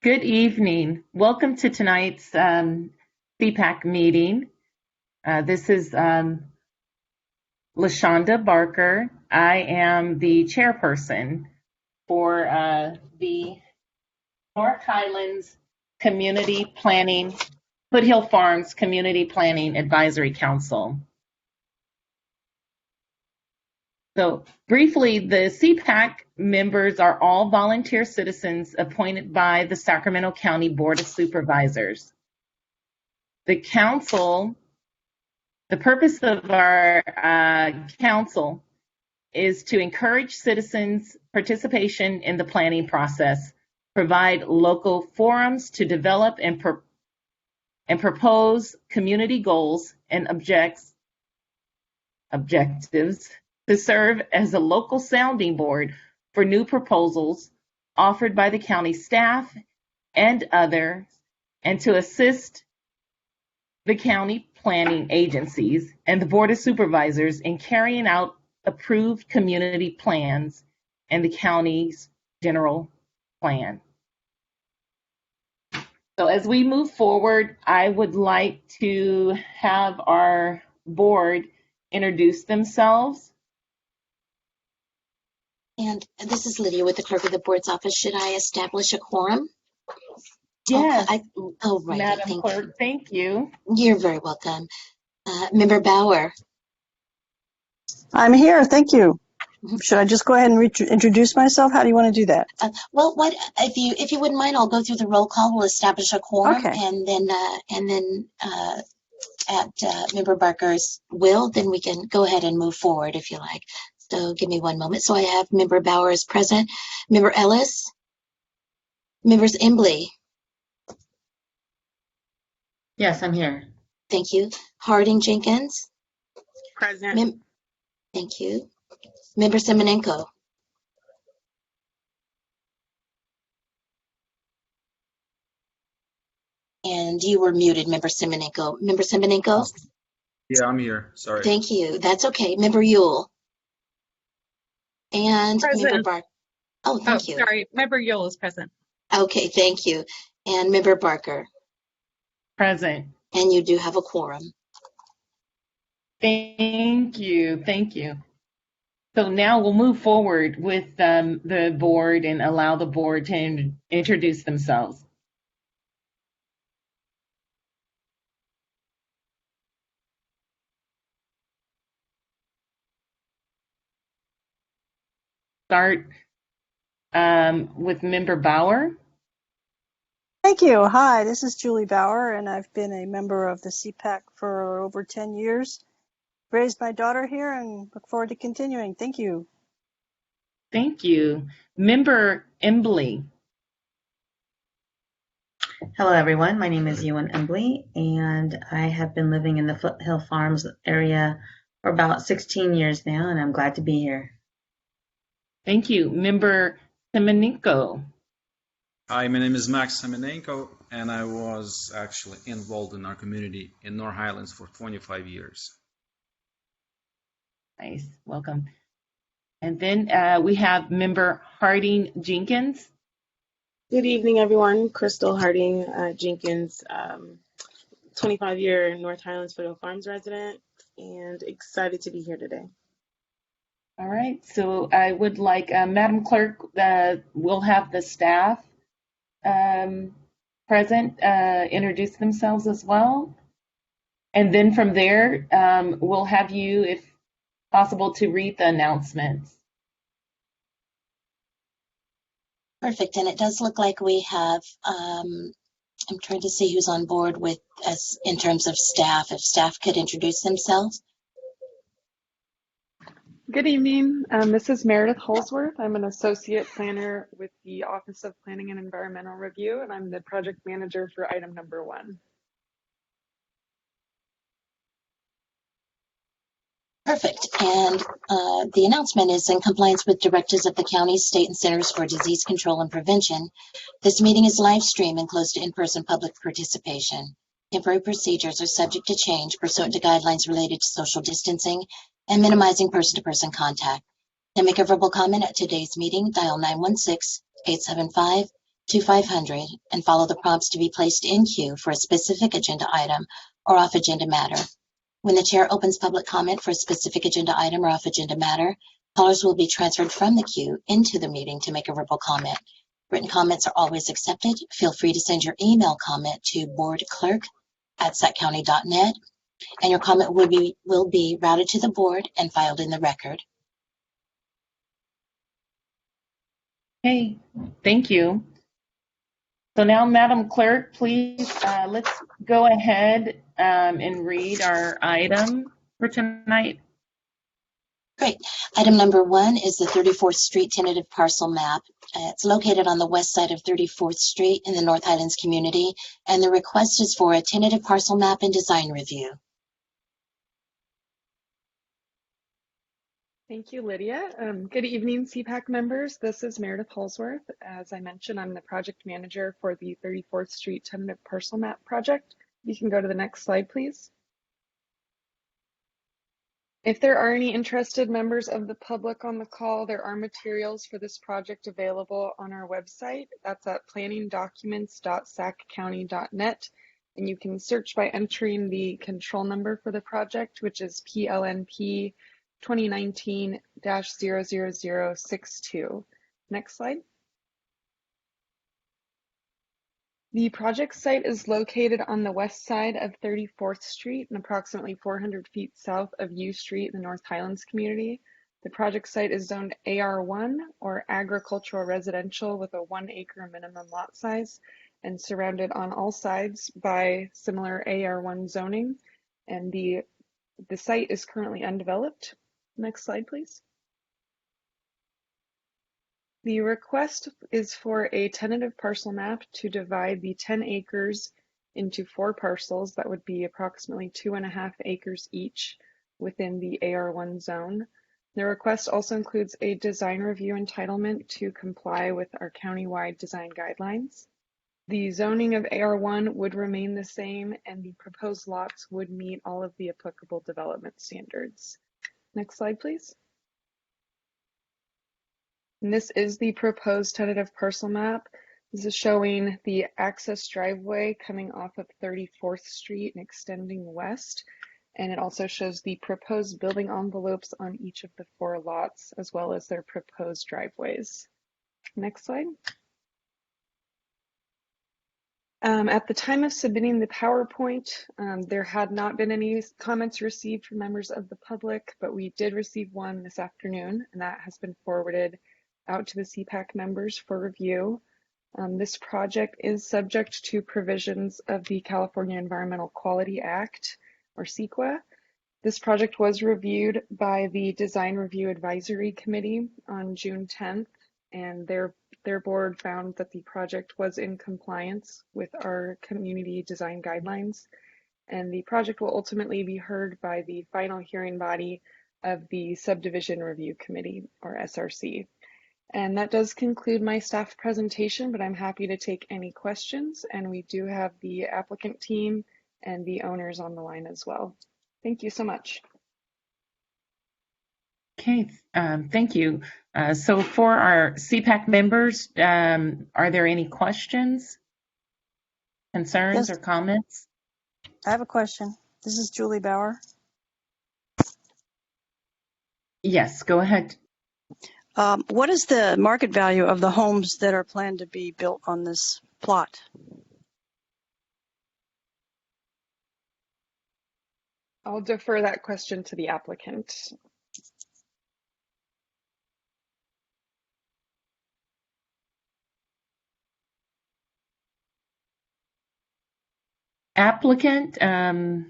Good evening. Welcome to tonight's CPAC meeting. This is LaShonda Barker. I am the chairperson for the North Highlands Community Planning, Foothill Farms Community Planning Advisory Council. So briefly, the CPAC members are all volunteer citizens appointed by the Sacramento County Board of Supervisors. The council, the purpose of our council is to encourage citizens' participation in the planning process, provide local forums to develop and propose community goals and objectives, to serve as a local sounding board for new proposals offered by the county staff and others, and to assist the county planning agencies and the Board of Supervisors in carrying out approved community plans and the county's general plan. So as we move forward, I would like to have our board introduce themselves. And this is Lydia with the clerk of the board's office. Should I establish a quorum? Yes, Right. Madam Clerk, thank you. You're very welcome. Member Bauer. I'm here, thank you. Should I just go ahead and introduce myself? How do you want to do that? Well, what if you wouldn't mind, I'll go through the roll call. We'll establish a quorum, Okay. and then at Member Barker's will, then we can go ahead and move forward if you like. So give me one moment. So I have Member Bauer is present, Member Ellis, Members Embley. Yes, I'm here. Thank you. Harding Jenkins. Present. Thank you. Member Semenenko. And you were muted, Member Semenenko. Member Semenenko? Yeah, I'm here. Sorry. Thank you. That's okay. Member Yule. And Present. Member Barker. Oh, thank you. Sorry, Member Yule is present. Okay, thank you. And Member Barker. Present. And you do have a quorum. Thank you, thank you. So now we'll move forward with the board and allow the board to introduce themselves. Start with Member Bauer. Thank you. Hi, this is Julie Bauer, and I've been a member of the CPAC for over 10 years. Raised my daughter here and look forward to continuing. Thank you. Thank you. Member Embley. Hello, everyone. My name is Ewan Embley, and I have been living in the Foothill Farms area for about 16 years now, and I'm glad to be here. Thank you. Member Semenenko. Hi, my name is Max Semenenko, and I was actually involved in our community in North Highlands for 25 years. Nice, welcome. And then we have Member Harding Jenkins. Good evening, everyone. Crystal Harding Jenkins, 25-year North Highlands Foothill Farms resident, and excited to be here today. All right, so I would like, Madam Clerk, we'll have the staff present introduce themselves as well. And then from there, we'll have you, if possible, to read the announcements. Perfect. And it does look like we have, I'm trying to see who's on board with us in terms of staff, if staff could introduce themselves. Good evening. This is Meredith Holsworth. I'm an associate planner with the Office of Planning and Environmental Review, and I'm the project manager for item number 1. Perfect. And the announcement is in compliance with directives of the county, state, and Centers for Disease Control and Prevention. This meeting is live streamed and closed to in-person public participation. Temporary procedures are subject to change pursuant to guidelines related to social distancing and minimizing person-to-person contact. To make a verbal comment at today's meeting, dial 916-875-8255. to 500 and follow the prompts to be placed in queue for a specific agenda item or off-agenda matter. When the chair opens public comment for a specific agenda item or off-agenda matter, callers will be transferred from the queue into the meeting to make a verbal comment. Written comments are always accepted. Feel free to send your email comment to boardclerk@saccounty.net, and your comment will be routed to the board and filed in the record. Okay, thank you. So now, Madam Clerk, please, let's go ahead and read our item for tonight. Great. Item number 1 is the 34th Street tentative parcel map. It's located on the west side of 34th Street in the North Highlands community, and the request is for a tentative parcel map and design review. Thank you, Lydia. Good evening, CPAC members. This is Meredith Holsworth. As I mentioned, I'm the project manager for the 34th Street tentative parcel map project. You can go to the next slide, please. If there are any interested members of the public on the call, there are materials for this project available on our website. That's at planningdocuments.saccounty.net. And you can search by entering the control number for the project, which is PLNP 2019-00062. Next slide. The project site is located on the west side of 34th Street and approximately 400 feet south of U Street in the North Highlands community. The project site is zoned AR1 or agricultural residential with a 1 acre minimum lot size and surrounded on all sides by similar AR1 zoning. And the site is currently undeveloped. Next slide, please. The request is for a tentative parcel map to divide the 10 acres into 4 parcels that would be approximately 2.5 acres each within the AR1 zone. The request also includes a design review entitlement to comply with our countywide design guidelines. The zoning of AR1 would remain the same, and the proposed lots would meet all of the applicable development standards. Next slide, please. And this is the proposed tentative parcel map. This is showing the access driveway coming off of 34th Street and extending west. And it also shows the proposed building envelopes on each of the 4 lots, as well as their proposed driveways. Next slide. At the time of submitting the PowerPoint, there had not been any comments received from members of the public, but we did receive one this afternoon, and that has been forwarded out to the CPAC members for review. This project is subject to provisions of the California Environmental Quality Act, or CEQA. This project was reviewed by the Design Review Advisory Committee on June 10th, and their board found that the project was in compliance with our community design guidelines, and the project will ultimately be heard by the final hearing body of the Subdivision Review Committee, or SRC. And that does conclude my staff presentation, but I'm happy to take any questions, and we do have the applicant team and the owners on the line as well. Thank you so much. Okay, thank you. So for our CPAC members, are there any questions, concerns, Yes. or comments? I have a question. This is Julie Bauer. Yes, go ahead. What is the market value of the homes that are planned to be built on this plot? I'll defer that question to the applicant. Applicant, are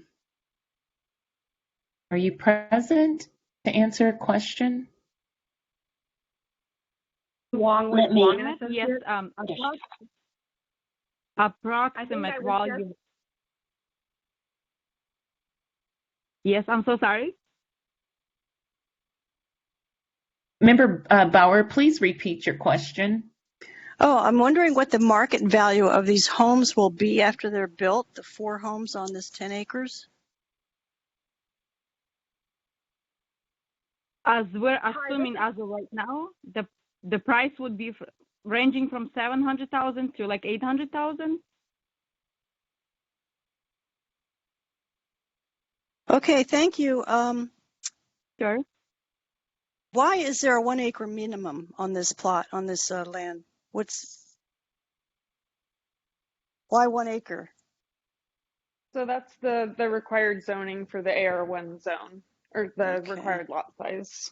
you present to answer a question? Wong with Wong and Associates. Yes, approximate volume. Yes, I'm so sorry. Member Bauer, please repeat your question. Oh, I'm wondering what the market value of these homes will be after they're built, the 4 homes on this 10 acres? As we're assuming as of right now, the price would be ranging from 700,000 to like 800,000. Okay, thank you. Sure. Why is there a 1 acre minimum on this plot, on this land? Why 1 acre? So that's the required zoning for the AR1 zone, or the Okay. required lot size.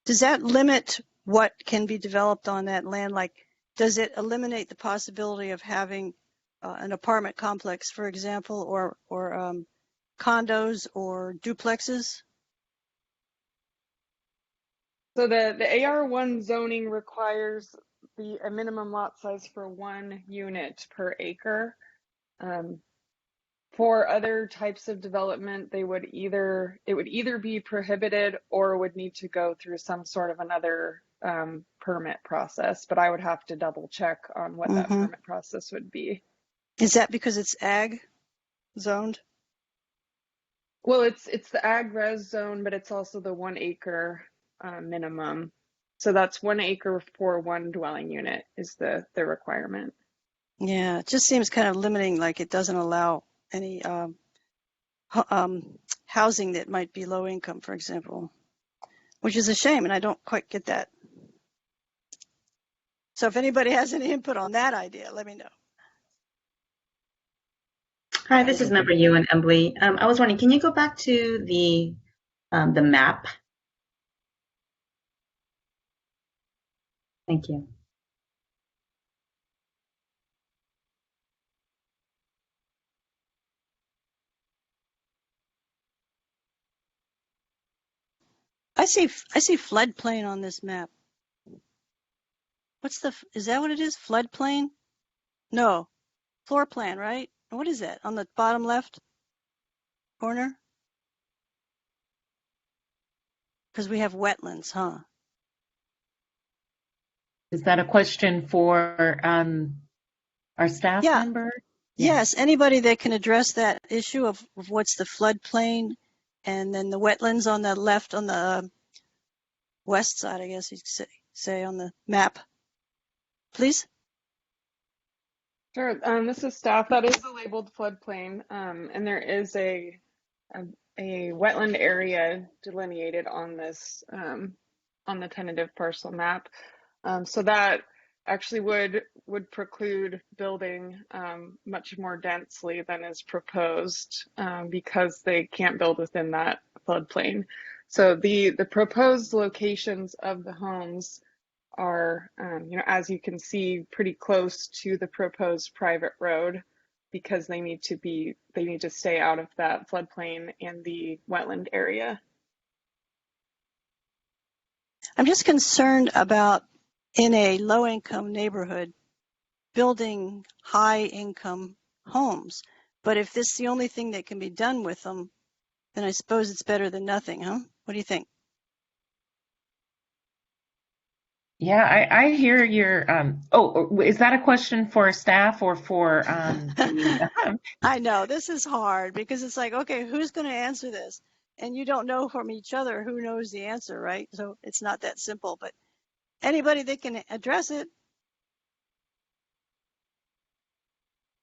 Does that limit what can be developed on that land? Like, does it eliminate the possibility of having an apartment complex, for example, or condos or duplexes? So the AR1 zoning requires a minimum lot size for 1 unit per acre. For other types of development, it would either be prohibited or would need to go through some sort of another permit process. But I would have to double check on what that permit process would be. Is that because it's ag zoned? Well, it's the ag res zone, but it's also the 1 acre minimum. So that's 1 acre for 1 dwelling unit is the requirement. Yeah, it just seems kind of limiting, like it doesn't allow any housing that might be low income, for example, which is a shame, and I don't quite get that. So if anybody has any input on that idea, let me know. Hi, this is Member Ewan Embley. I was wondering, can you go back to the map? Thank you. I see floodplain on this map. Is that what it is? Floodplain? No, floor plan, right? What is that on the bottom left corner? Because we have wetlands, huh? Is that a question for our staff member? Yes, anybody that can address that issue of what's the floodplain and then the wetlands on the left, on the west side, I guess you'd say on the map. Please? Sure. This is staff. That is a labeled floodplain, and there is a wetland area delineated on this on the tentative parcel map. So that actually would preclude building much more densely than is proposed because they can't build within that floodplain. So the proposed locations of the homes are, as you can see, pretty close to the proposed private road because they need to stay out of that floodplain and the wetland area. I'm just concerned about, in a low-income neighborhood, building high-income homes. But if this is the only thing that can be done with them, then I suppose it's better than nothing, huh? What do you think? Yeah, I hear your, is that a question for staff or for, I know, this is hard because it's like, okay, who's going to answer this? And you don't know from each other who knows the answer, right? So it's not that simple, but anybody that can address it.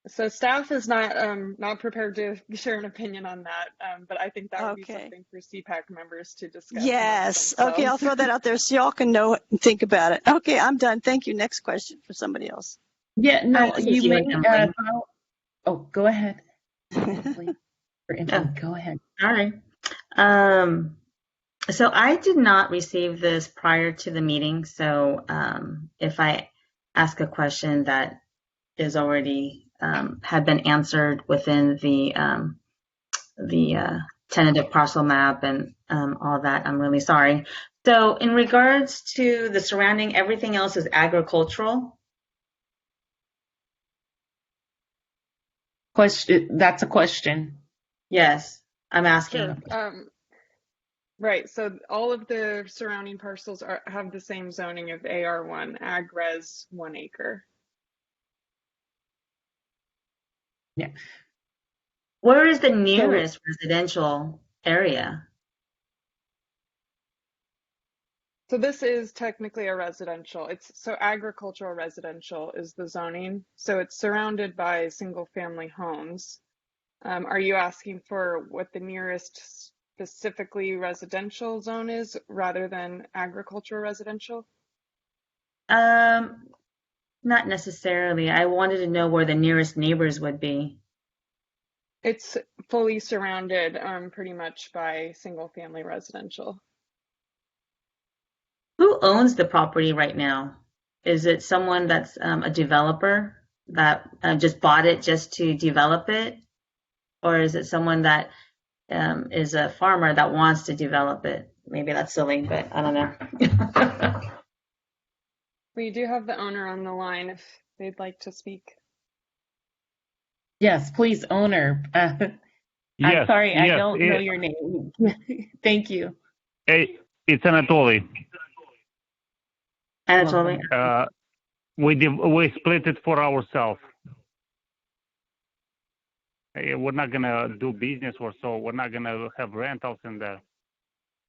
So staff is not prepared to share an opinion on that, but I think that would be something for CPAC members to discuss. Yes. Okay, I'll throw that out there so y'all can know and think about it. Okay, I'm done. Thank you. Next question for somebody else. Yeah, no, you may, go ahead. Go ahead. All right. So I did not receive this prior to the meeting. So if I ask a question that is already had been answered within the tentative parcel map and all that, I'm really sorry. So in regards to the surrounding, everything else is agricultural. Question. That's a question. Yes, I'm asking. Sure. Right. So all of the surrounding parcels have the same zoning of AR1, ag res 1 acre. Yeah. Where is the nearest, so, residential area? So this is technically a residential. So agricultural residential is the zoning. So it's surrounded by single family homes. Are you asking for what the nearest specifically residential zone is rather than agricultural residential? Not necessarily. I wanted to know where the nearest neighbors would be. It's fully surrounded pretty much by single family residential. Who owns the property right now? Is it someone that's a developer that just bought it just to develop it? Or is it someone that is a farmer that wants to develop it? Maybe that's silly, but I don't know. We do have the owner on the line if they'd like to speak. Yes, please, owner. I'm Yes, sorry, I yes. don't know your name. Thank you. It's Anatoly. Anatoly. We split it for ourselves. We're not gonna do business or so. We're not gonna have rentals in there.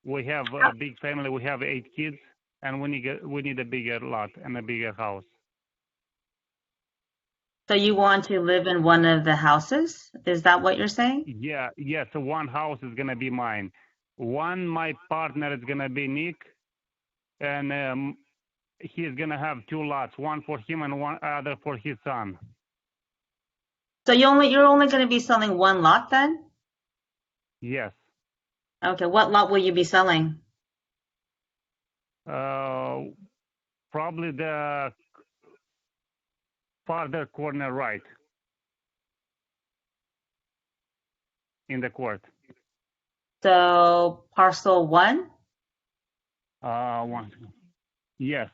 We have a big family. We have 8 kids, and we need a bigger lot and a bigger house. So you want to live in one of the houses? Is that what you're saying? Yeah. So one house is gonna be mine. One, my partner is gonna be Nick, and he's gonna have 2 lots, one for him and one other for his son. So you're only going to be selling one lot then? Yes. Okay, what lot will you be selling? Probably the farther corner right in the court. So parcel 1? One. Yes.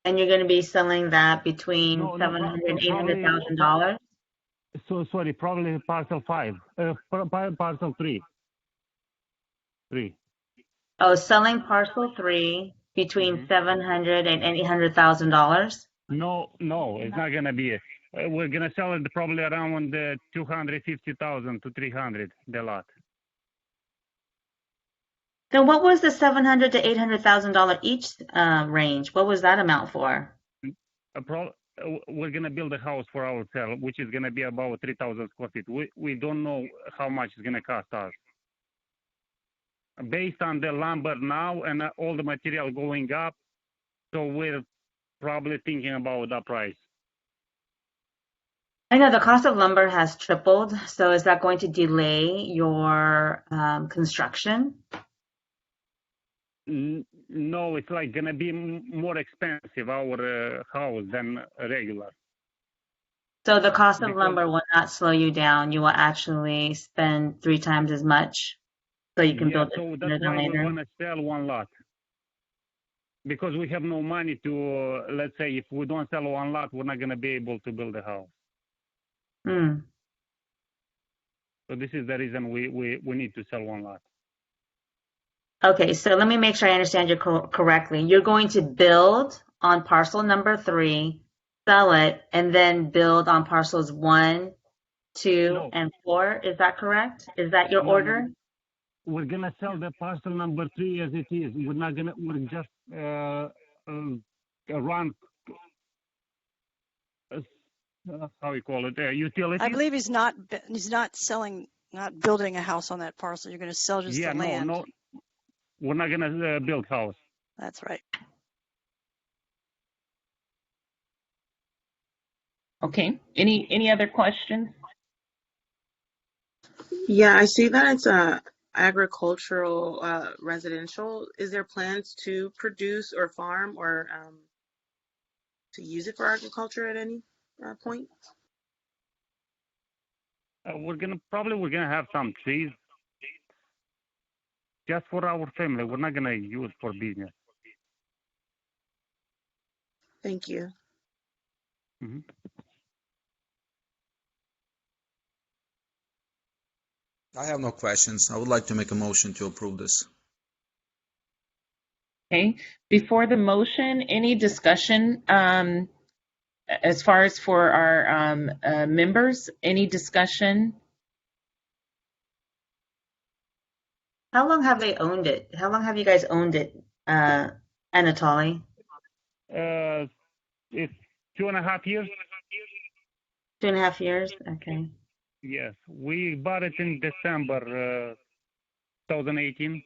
And you're going to be selling that between No, $700,000 and probably- $800,000? So sorry, probably parcel 5, parcel 3. 3. Oh, selling parcel 3 between $700,000 and $800,000? No, it's not gonna be. We're gonna sell it probably around 250,000 to 300 the lot. Then what was the $700,000 to $800,000 each range? What was that amount for? We're gonna build a house for ourselves, which is gonna be about 3,000 square feet. We don't know how much it's gonna cost us. Based on the lumber now and all the material going up, so we're probably thinking about that price. I know the cost of lumber has tripled, so is that going to delay your construction? No, it's like gonna be more expensive our house than regular. So the cost of lumber will not slow you down. You will actually spend 3 times as much, so you can build it So sooner that's than why we later. want to sell one lot, because we have no money to. Let's say if we don't sell one lot, we're not gonna be able to build a house. So this is the reason we need to sell one lot. Okay, so let me make sure I understand you correctly. You're going to build on parcel number 3, sell it, and then build on parcels 1, 2, No. and 4. Is that correct? Is that your order? We're gonna sell the parcel number 3 as it is. We're not gonna. We're just run. How you call it? Utilities. I believe he's not building a house on that parcel. You're going to sell just the land. No. We're not gonna build house. That's right. Okay. Any other questions? Yeah, I see that it's a agricultural residential. Is there plans to produce or farm or to use it for agriculture at any point? We're gonna have some trees just for our family. We're not gonna use for business. Thank you. Mm-hmm. I have no questions. I would like to make a motion to approve this. Okay. Before the motion, any discussion as far as for our members? Any discussion? How long have they owned it? How long have you guys owned it, Anatoly? It's 2.5 years. 2.5 years? Okay. Yes, we bought it in December 2018.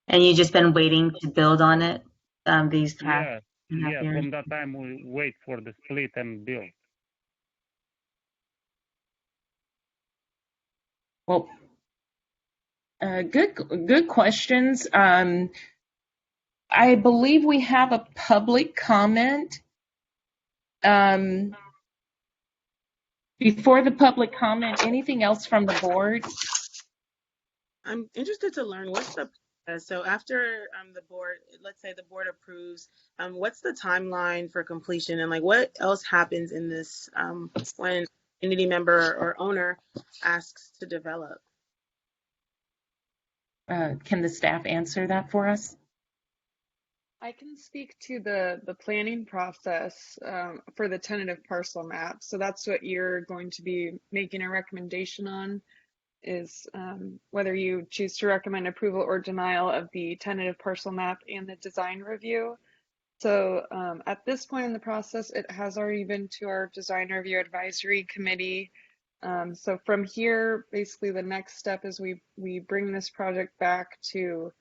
And you just been waiting to build on it these past Yes, 2.5 yes. years? From that time, we wait for the split and build. Well, good questions. I believe we have a public comment. Before the public comment, anything else from the board? I'm interested to learn what's the process. So after the board, let's say the board approves, what's the timeline for completion, and like what else happens in this when community member or owner asks to develop? Can the staff answer that for us? I can speak to the planning process for the tentative parcel map. So that's what you're going to be making a recommendation on, is whether you choose to recommend approval or denial of the tentative parcel map and the design review. So at this point in the process, it has already been to our design review advisory committee. So from here, basically the next step is we bring this project back to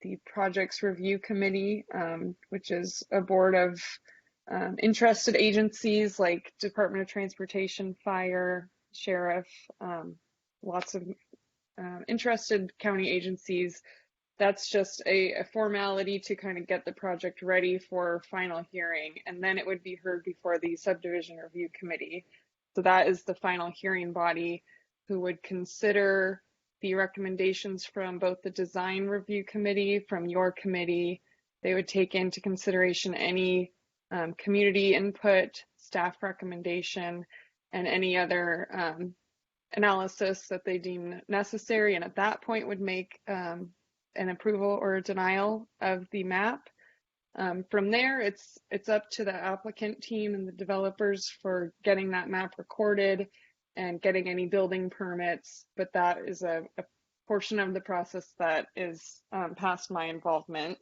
the projects review committee, which is a board of interested agencies like Department of Transportation, Fire, Sheriff, lots of interested county agencies. That's just a formality to kind of get the project ready for final hearing, and then it would be heard before the subdivision review committee. So that is the final hearing body who would consider the recommendations from both the design review committee, from your committee. They would take into consideration any community input, staff recommendation, and any other analysis that they deem necessary, and at that point would make an approval or a denial of the map. From there, it's up to the applicant team and the developers for getting that map recorded and getting any building permits, but that is a portion of the process that is past my involvement.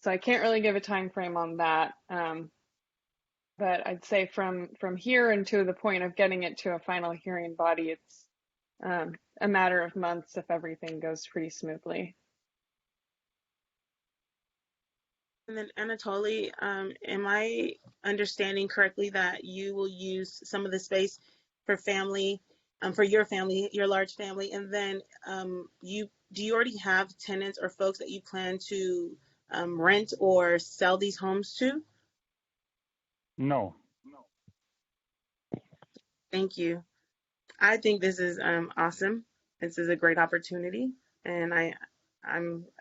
So I can't really give a time frame on that. But I'd say from here and to the point of getting it to a final hearing body, it's a matter of months if everything goes pretty smoothly. And then Anatoly, am I understanding correctly that you will use some of the space for family, for your family, your large family, and then do you already have tenants or folks that you plan to rent or sell these homes to? No. Thank you. I think this is awesome. This is a great opportunity, and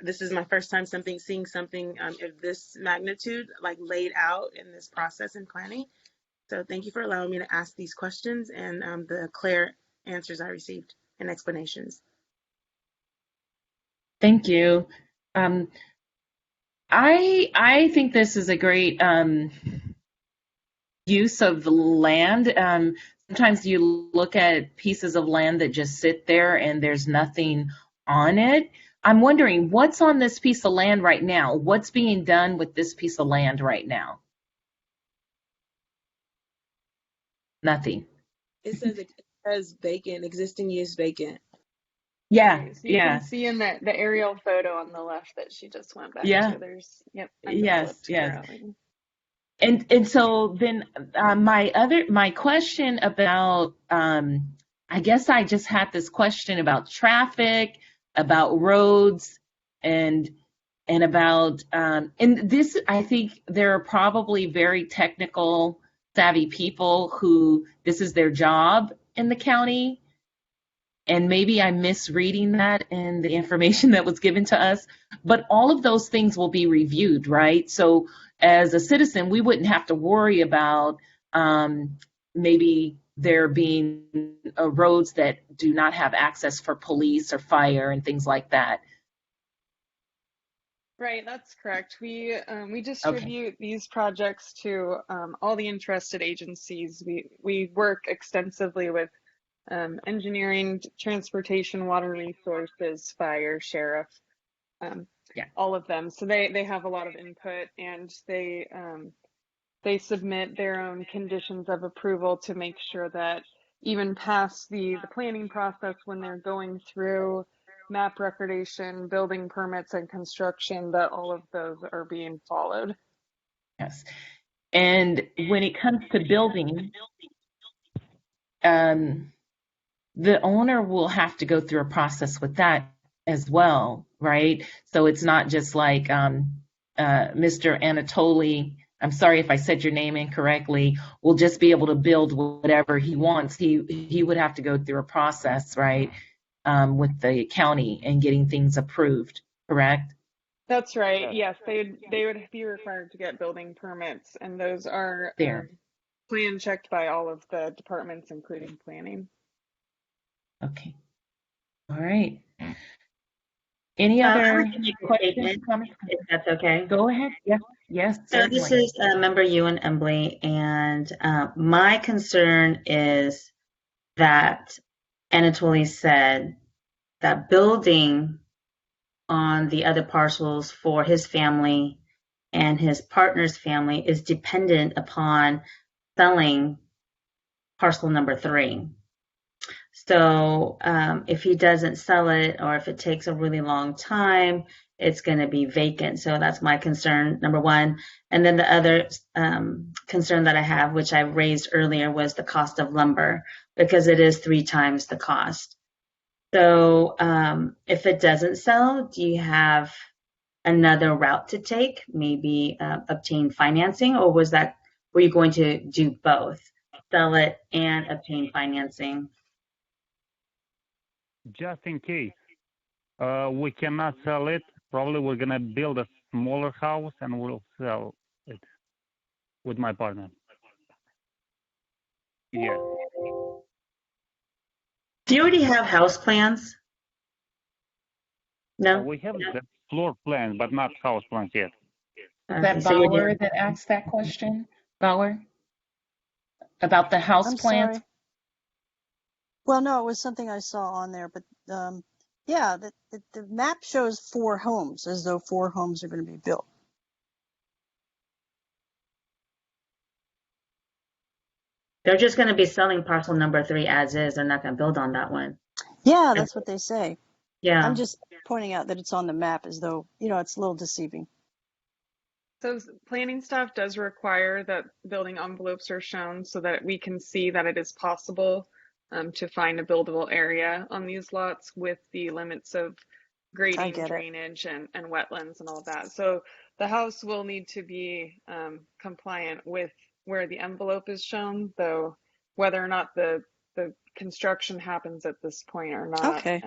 this is my first time seeing something of this magnitude like laid out in this process and planning. So thank you for allowing me to ask these questions and the clear answers I received and explanations. Thank you. I think this is a great use of land. Sometimes you look at pieces of land that just sit there and there's nothing on it. I'm wondering what's on this piece of land right now? What's being done with this piece of land right now? Nothing. It says vacant, existing use vacant. Yeah, So you yeah. can see in the aerial photo on the left that she just went back Yeah. to. There's, yep. Yes, yes. And so then my question about I guess I just had this question about traffic, about roads, and about and this, I think there are probably very technical savvy people who this is their job in the county, and maybe I'm misreading that in the information that was given to us, but all of those things will be reviewed, right? So as a citizen, we wouldn't have to worry about maybe there being roads that do not have access for police or fire and things like that. Right, that's correct. We distribute these projects to all the interested agencies. We work extensively with engineering, transportation, water resources, fire, sheriff, Yeah. all of them. So they have a lot of input, and they submit their own conditions of approval to make sure that even past the planning process, when they're going through map recordation, building permits, and construction, that all of those are being followed. Yes. And when it comes to building, the owner will have to go through a process with that as well, right? So it's not just like Mr. Anatoly, I'm sorry if I said your name incorrectly, will just be able to build whatever he wants. He would have to go through a process, right, with the county and getting things approved, correct? That's right. Yes, they would be required to get building permits, and those are There. plan checked by all of the departments, including planning. Okay. All right. Any other questions, statement, comments? if that's okay. Go ahead. Yes. Yes, So this certainly. is member Ewan Embley, and my concern is that Anatoly said that building on the other parcels for his family and his partner's family is dependent upon selling parcel number 3. So if he doesn't sell it, or if it takes a really long time, it's going to be vacant. So that's my concern, number one. And then the other concern that I have, which I raised earlier, was the cost of lumber, because it is 3 times the cost. So if it doesn't sell, do you have another route to take? Maybe obtain financing, or were you going to do both, sell it and obtain financing? Just in case we cannot sell it, probably we're gonna build a smaller house and we'll sell it with my partner. Yeah. Do you already have house plans? No? We have the floor plan, but not house plans yet. Is that So you're Bauer that asked that question? Bauer? About the house I'm plans? sorry. Well, no, it was something I saw on there, but yeah, the map shows 4 homes, as though 4 homes are going to be built. They're just going to be selling parcel number 3 as is. They're not going to build on that one. Yeah, that's what they say. Yeah. I'm just pointing out that it's on the map as though, it's a little deceiving. So planning staff does require that building envelopes are shown so that we can see that it is possible to find a buildable area on these lots with the limits of grading, drainage, and wetlands and all of that. So the house will need to be compliant with where the envelope is shown, though whether or not the construction happens at this point or not. Okay.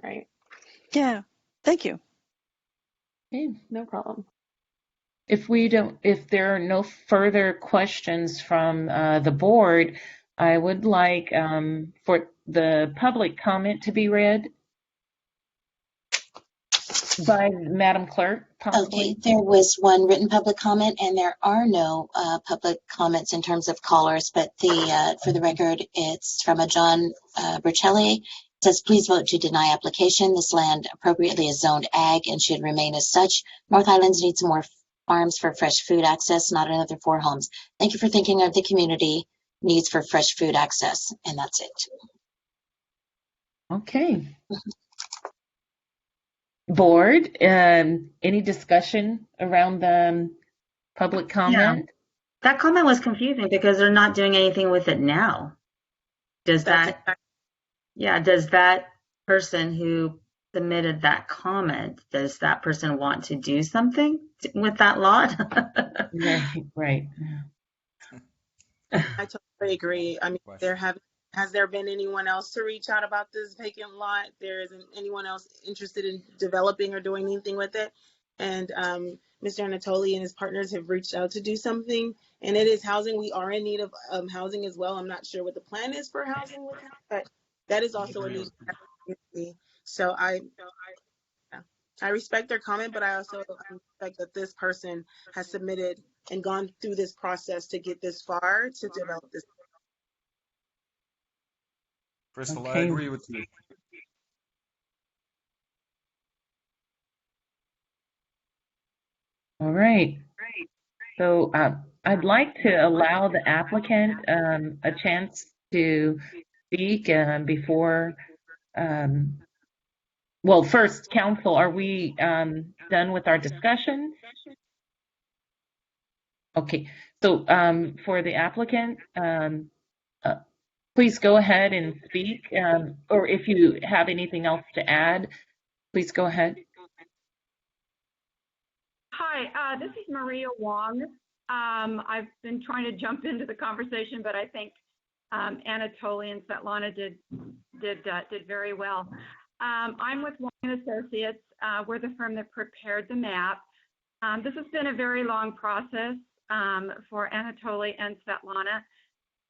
Right. Yeah. Thank you. Okay. No problem. If there are no further questions from the board, I would like for the public comment to be read by Madam Clerk, possibly. Okay, there was one written public comment, and there are no public comments in terms of callers, but for the record, it's from a John Bercelli. It says, please vote to deny application. This land appropriately is zoned ag and should remain as such. North Highlands needs more farms for fresh food access, not another 4 homes. Thank you for thinking of the community needs for fresh food access, and that's it. Okay. Board, any discussion around the public comment? Yeah. That comment was confusing because they're not doing anything with it now. Does that person who submitted that comment, does that person want to do something with that lot? Right. I totally agree. I mean, has there been anyone else to reach out about this vacant lot? There isn't anyone else interested in developing or doing anything with it. And Mr. Anatoly and his partners have reached out to do something. And it is housing. We are in need of housing as well. I'm not sure what the plan is for housing with him, but that is also a need. So I respect their comment, but I also respect that this person has submitted and gone through this process to get this far to develop this. Crystal, I Okay. agree with you. All right. So I'd like to allow the applicant a chance to speak before, well, first, council, are we done with our discussion? Okay, so for the applicant, please go ahead and speak, or if you have anything else to add, please go ahead. Hi, this is Maria Wong. I've been trying to jump into the conversation, but I think Anatoly and Svetlana did very well. I'm with Wong and Associates. We're the firm that prepared the map. This has been a very long process for Anatoly and Svetlana.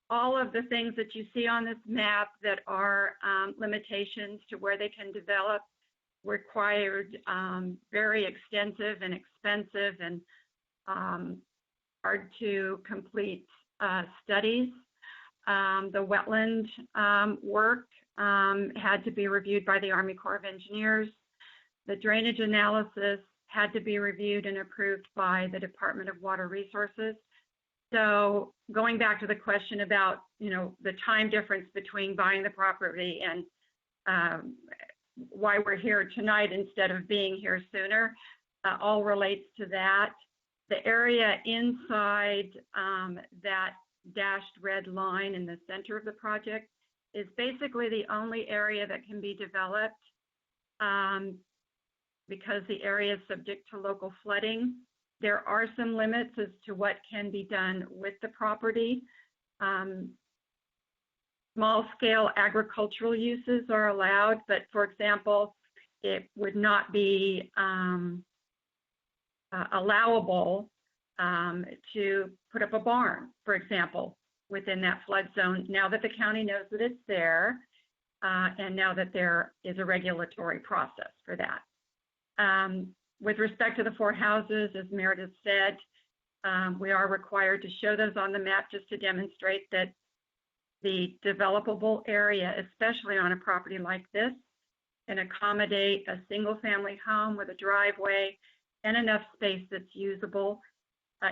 All of the things that you see on this map that are limitations to where they can develop required very extensive and expensive and hard to complete studies. The wetland work had to be reviewed by the Army Corps of Engineers. The drainage analysis had to be reviewed and approved by the Department of Water Resources. So going back to the question about, the time difference between buying the property and why we're here tonight instead of being here sooner, all relates to that. The area inside that dashed red line in the center of the project is basically the only area that can be developed because the area is subject to local flooding. There are some limits as to what can be done with the property. Small-scale agricultural uses are allowed, but for example, it would not be allowable to put up a barn, for example, within that flood zone, now that the county knows that it's there, and now that there is a regulatory process for that. With respect to the 4 houses, as Meredith said, we are required to show those on the map just to demonstrate that the developable area, especially on a property like this, can accommodate a single-family home with a driveway and enough space that's usable.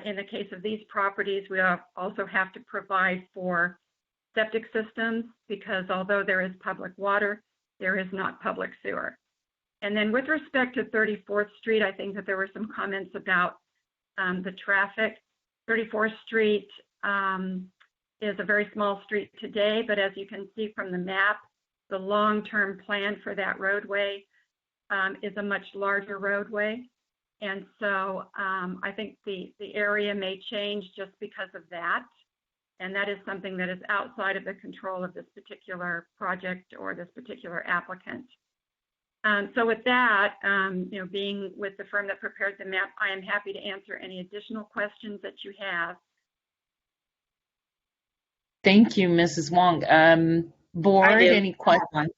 In the case of these properties, we also have to provide for septic systems because although there is public water, there is not public sewer. And then with respect to 34th Street, I think that there were some comments about the traffic. 34th Street is a very small street today, but as you can see from the map, the long-term plan for that roadway is a much larger roadway. And so I think the area may change just because of that. And that is something that is outside of the control of this particular project or this particular applicant. So with that, being with the firm that prepared the map, I am happy to answer any additional questions that you have. Thank you, Mrs. Wong. Board, any questions?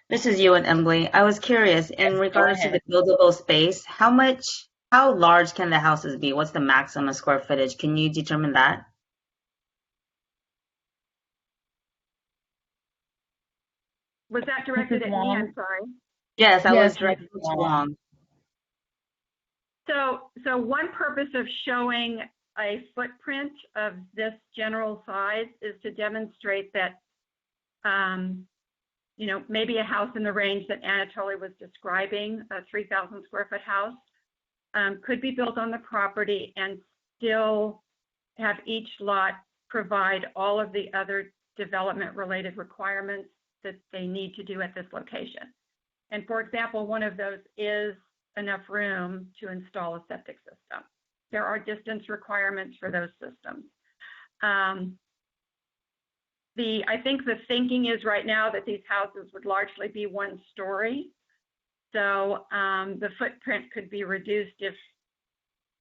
This is you and Emily. I was curious in regards to the buildable space, how large can the houses be? What's the maximum square footage? Can you determine that? Was that directed at me? I'm sorry. Yes, I was directed at Wong. So one purpose of showing a footprint of this general size is to demonstrate that, maybe a house in the range that Anatoly was describing, a 3,000 square foot house, could be built on the property and still have each lot provide all of the other development related requirements that they need to do at this location. And for example, one of those is enough room to install a septic system. There are distance requirements for those systems. I think the thinking is right now that these houses would largely be 1 story. So the footprint could be reduced if,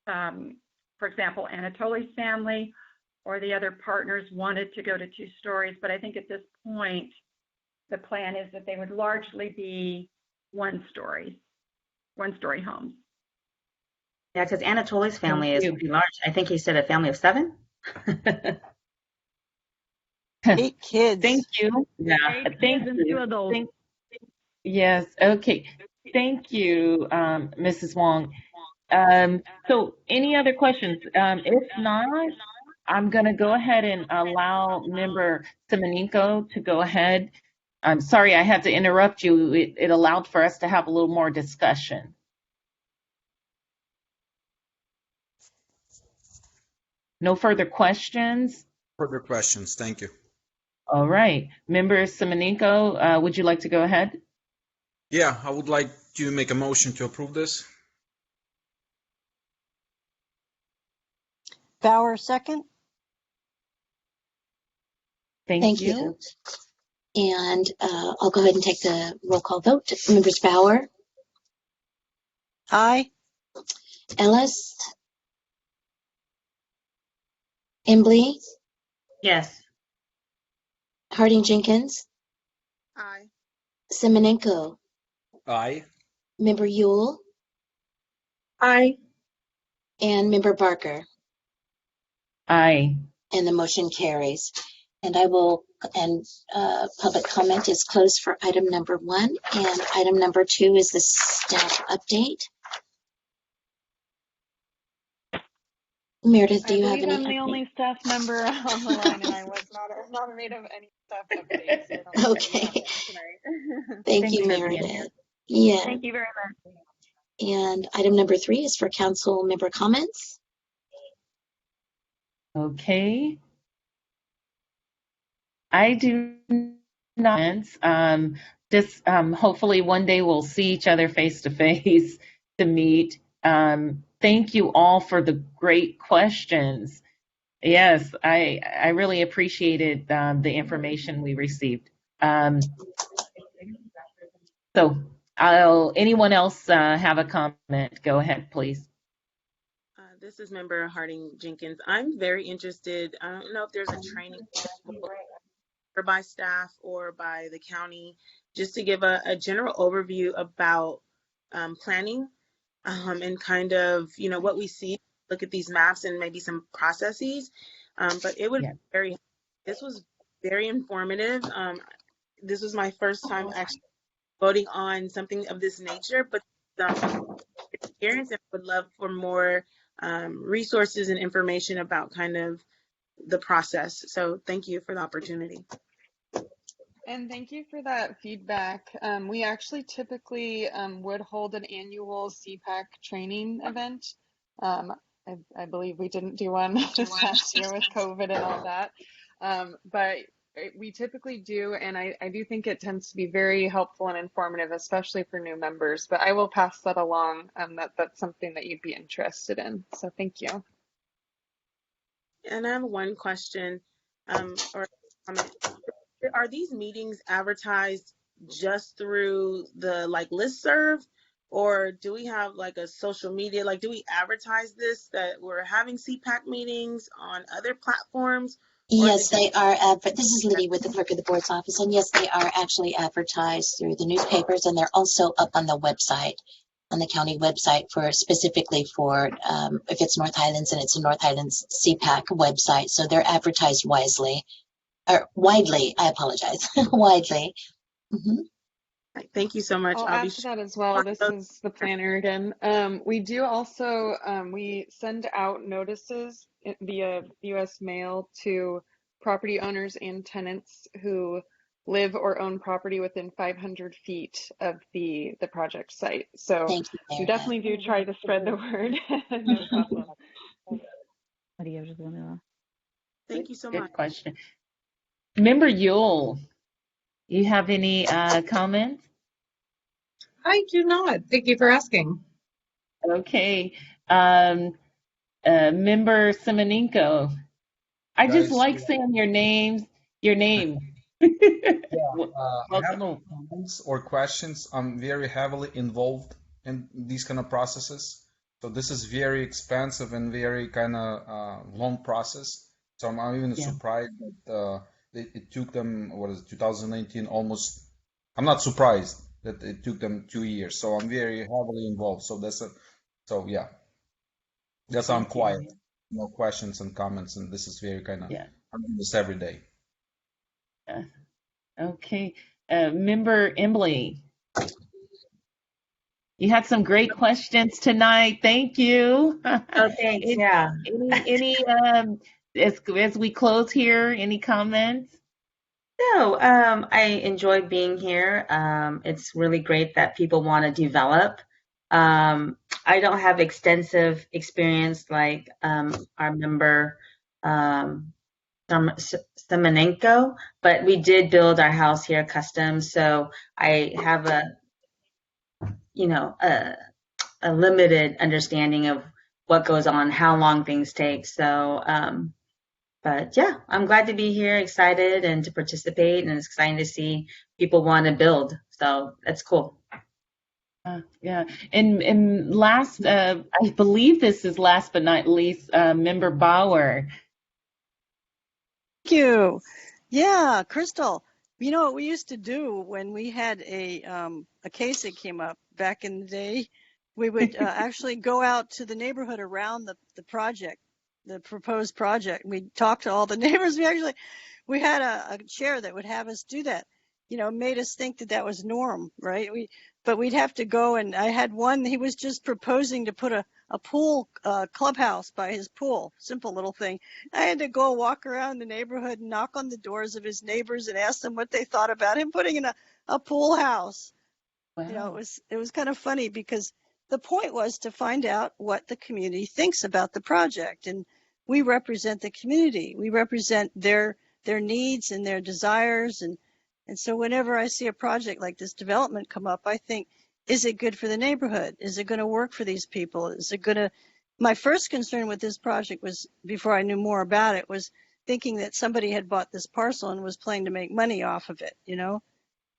for example, Anatoly's family or the other partners wanted to go to 2 stories. But I think at this point, the plan is that they would largely be 1 story homes. Yeah, because Anatoly's family is pretty large. I think he said a family of 7. 8 kids. Thank you. Yeah, 8 thank kids and you. 2 adults. Yes, okay. Thank you, Mrs. Wong. So any other questions? If not, I'm going to go ahead and allow member Simonenko to go ahead. I'm sorry I had to interrupt you. It allowed for us to have a little more discussion. No further questions? Further questions? Thank you. All right. Member Simonenko, would you like to go ahead? Yeah, I would like to make a motion to approve this. Bauer, second. Thank you. And I'll go ahead and take the roll call vote. Members Bauer, Aye. Ellis, Embley, Yes. Harding Jenkins, Aye. Simonenko, Aye. Member Yule, Aye. and Member Barker. Aye. And the motion carries. And public comment is closed for item number 1. And item number 2 is the staff update. Meredith, do you have any I'm the update? only staff member on the line, and I was not made of any staff updates. So I don't think I Okay. have tonight. Thank you, for being Meredith. here. Yeah. Thank you very much. And item number 3 is for council member comments. Okay. I do not. Just hopefully one day we'll see each other face to face to meet. Thank you all for the great questions. Yes, I really appreciated the information we received. So anyone else have a comment? Go ahead, please. This is Member Harding Jenkins. I'm very interested. I don't know if there's a training or by staff or by the county, just to give a general overview about planning and kind of, what we see, look at these maps and maybe some processes. But it would be this was very informative. This was my first time actually voting on something of this nature, but experience, and would love for more resources and information about kind of the process. So thank you for the opportunity. And thank you for that feedback. We actually typically would hold an annual CPAC training event. I believe we didn't do one this past year with COVID and all that. But we typically do, and I do think it tends to be very helpful and informative, especially for new members. But I will pass that along. That's something that you'd be interested in. So thank you. And I have one question or comment. Are these meetings advertised just through the listserv, or do we have a social media? Do we advertise this, that we're having CPAC meetings on other platforms? Yes, they are. This is Liddy with the Clerk of the Board's office, and yes, they are actually advertised through the newspapers, and they're also up on the website, on the county website, specifically for if it's North Highlands, and it's a North Highlands CPAC website. So they're advertised widely. I apologize. Widely. Mm-hmm. Thank you so much. I'll add to that as well. This is the planner again. We do also, we send out notices via U.S. mail to property owners and tenants who live or own property within 500 feet of the project site. So we definitely do try to spread the word. No problem. Thank you so Good much. question. Member Yule, you have any comments? I do not. Thank you for asking. Okay. Member Simonenko, I just like saying your name. I have no comments or questions. I'm very heavily involved in these kind of processes. So this is very expensive and very kind of long process. So I'm even surprised that it took them, 2019 almost. I'm not surprised that it took them 2 years. So I'm very heavily involved. So that's why I'm quiet. No questions and comments, and this is very kind of, I'm doing this every day. Okay. Member Emily, you had some great questions tonight. Thank you. Oh, thanks. Yeah. As we close here, any comments? No, I enjoy being here. It's really great that people want to develop. I don't have extensive experience like our member Semenenko, but we did build our house here custom, so I have a limited understanding of what goes on, how long things take. So, but yeah, I'm glad to be here, excited and to participate, and it's exciting to see people want to build. So that's cool. Yeah, and last, I believe this is last but not least, Member Bauer. Thank you. Yeah, Crystal. You know what we used to do when we had a case that came up back in the day? We would actually go out to the neighborhood around the project, the proposed project. We'd talk to all the neighbors. We had a chair that would have us do that. Made us think that was norm, right? But we'd have to go, and I had one. He was just proposing to put a pool clubhouse by his pool, simple little thing. I had to go walk around the neighborhood and knock on the doors of his neighbors and ask them what they thought about him putting in a pool house. Wow. It was kind of funny because the point was to find out what the community thinks about the project, and we represent the community. We represent their needs and their desires, and so whenever I see a project like this development come up, I think, is it good for the neighborhood? Is it going to work for these people? Is it going to? My first concern with this project was, before I knew more about it, was thinking that somebody had bought this parcel and was planning to make money off of it,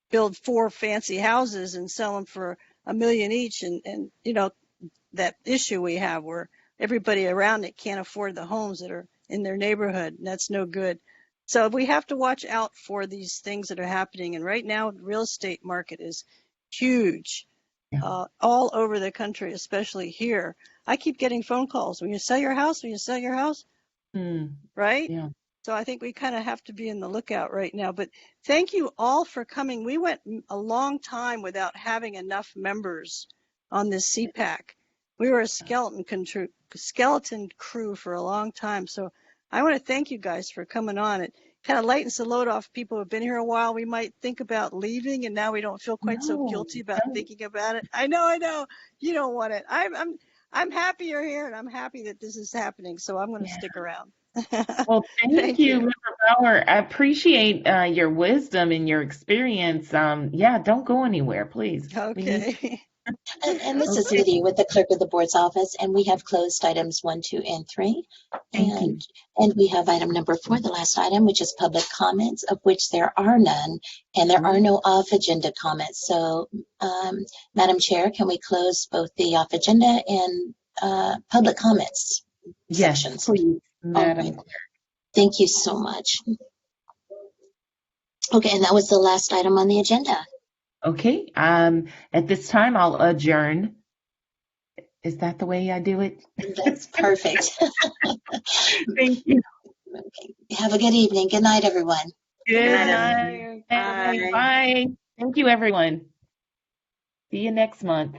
build 4 fancy houses and sell them for $1 million each. And that issue we have where everybody around it can't afford the homes that are in their neighborhood. And that's no good. So we have to watch out for these things that are happening. And right now, the real estate market is huge. All over the country, especially here. I keep getting phone calls. Will you sell your house? Will you sell your house? Right? Yeah. So I think we kind of have to be in the lookout right now. But thank you all for coming. We went a long time without having enough members on this CPAC. We were a skeleton crew for a long time. So I want to thank you guys for coming on. It kind of lightens the load off people who have been here a while. We might think about leaving, and now we don't feel quite so guilty about thinking about it. I know. You don't want it. I'm happy you're here, and I'm happy that this is happening. So I'm going to stick around. Well, thank you, Member Bauer. I appreciate your wisdom and your experience. Don't go anywhere, please. Okay. And this is Lydia with the clerk of the board's office, and we have closed items 1, 2, and 3. And we have item number 4, the last item, which is public comments, of which there are none, and there are no off-agenda comments. So, Madam Chair, can we close both the off-agenda and public comments sections? Yes, please, Madam. Right. Thank you so much. Okay, and that was the last item on the agenda. Okay. At this time, I'll adjourn. Is that the way I do it? That's perfect. Thank you. Okay. Have a good evening. Good night, everyone. Good night. Bye. Thank you, everyone. See you next month.